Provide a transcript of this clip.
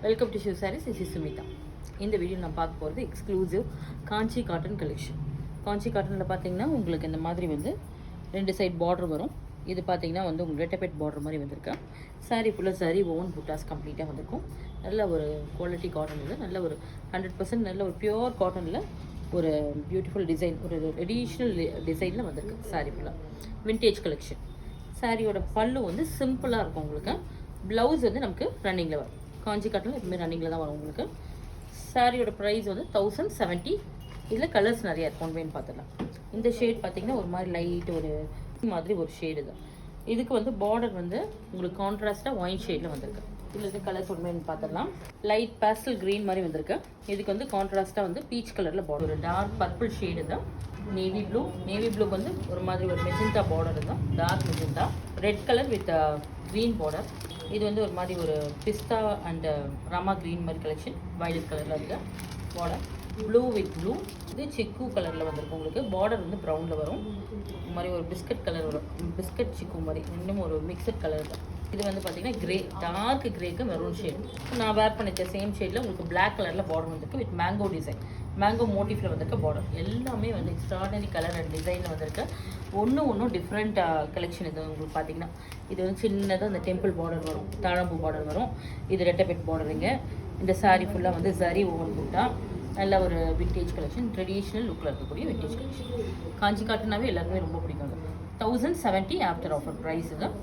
Welcome to Shiv sarees. Is Sumitha. இந்த video நான் பார்க்க போகிறது எக்ஸ்க்ளூசிவ் காஞ்சி காட்டன் கலெக்ஷன். காஞ்சி காட்டனில் பார்த்தீங்கன்னா உங்களுக்கு இந்த மாதிரி வந்து 2 சைட் பார்டர் வரும். இது பார்த்தீங்கன்னா வந்து உங்களுக்கு ரெட்டபெட் பார்டர் மாதிரி வந்திருக்கேன். சாரீ ஃபுல்லாக சாரீ ஓன் புட்டாஸ் கம்ப்ளீட்டாக வந்திருக்கும். நல்ல ஒரு குவாலிட்டி காட்டன். இது நல்ல ஒரு 100% நல்ல ஒரு பியூர் காட்டனில் ஒரு பியூட்டிஃபுல் டிசைன், ஒரு ட்ரெடிஷ்னல் டிசைனில் வந்திருக்கு. சாரீ ஃபுல்லாக விண்டேஜ் கலெக்ஷன். சாரியோட பல்லு வந்து சிம்பிளாக இருக்கும். உங்களுக்கு ப்ளவுஸ் வந்து நமக்கு ரன்னிங்கில் வரும். காஞ்சி காட்டனில் எப்பவுமே ரன்னிங்கில் தான் வரும். உங்களுக்கு சாரியோட ப்ரைஸ் வந்து 1070. இதில் கலர்ஸ் நிறையா இருக்கும். ஒன்வேன்னு பார்த்துடலாம். இந்த ஷேட் பார்த்தீங்கன்னா ஒரு மாதிரி லைட் ஒரு மாதிரி ஒரு ஷேடு தான். இதுக்கு வந்து பார்டர் வந்து உங்களுக்கு கான்ட்ராஸ்ட்டாக ஒயின் ஷேடில் வந்திருக்கு. இதில் இருக்க கலர்ஸ் ஒன்வேன்னு பார்த்துடலாம். லைட் பேஸ்டல் க்ரீன் மாதிரி வந்திருக்கு. இதுக்கு வந்து கான்ட்ராஸ்ட்டாக வந்து பீச் கலரில் பார்டர், ஒரு டார்க் பர்பிள் ஷேடு தான். நேவி ப்ளூ, நேவி ப்ளூக்கு வந்து ஒரு மாதிரி ஒரு மெஜெண்டா பார்டர் தான், dark magenta. Red colour with green border. இது வந்து ஒரு மாதிரி ஒரு பிஸ்தா அண்ட் ராமா க்ரீன் மாதிரி கலெக்ஷன். வயலட் கலரில் இருக்க பார்டர். Blue with blue. இது சிக்கு கலரில் வந்திருக்கு. உங்களுக்கு பார்டர் வந்து ப்ரௌனில் வரும். இந்த மாதிரி ஒரு பிஸ்கட் கலர் வரும். பிஸ்கட் சிக்கு மாதிரி இன்னும் ஒரு மிக்சட் கலர் தான். இது வந்து பார்த்தீங்கன்னா கிரே, டார்க் கிரேக்கு மெரூன் ஷேட். நான் வேர் பண்ணிச்ச சேம் ஷேடில் உங்களுக்கு பிளாக் கலரில் பார்டர் வந்திருக்கு வித் மேங்கோ டிசைன், மேங்கோ மோட்டிஃபில் வந்திருக்க பார்டர். எல்லாமே வந்து எக்ஸ்ட்ராடனரி கலர் அண்ட் டிசைனில் வந்திருக்கு. ஒன்றும் டிஃப்ரெண்ட் கலெக்ஷன். இது உங்களுக்கு பார்த்தீங்கன்னா இது வந்து சின்னதாக இந்த டெம்பிள் பார்டர் வரும், தாழம்பூ பார்டர் வரும். இது ரெட்டபெட் பார்டருங்க. இந்த சாரீ ஃபுல்லாக வந்து சரி ஓவன் புட்டா. நல்ல ஒரு விண்டேஜ் கலெக்ஷன், ட்ரெடிஷ்னல் லுக்கில் இருக்கக்கூடிய விண்டேஜ் கலெக்ஷன். காஞ்சி காட்டனாவே எல்லாருக்குமே ரொம்ப பிடிக்கும். 1070 ஆஃப்டர் ஆஃபர் ப்ரைஸ் தான்.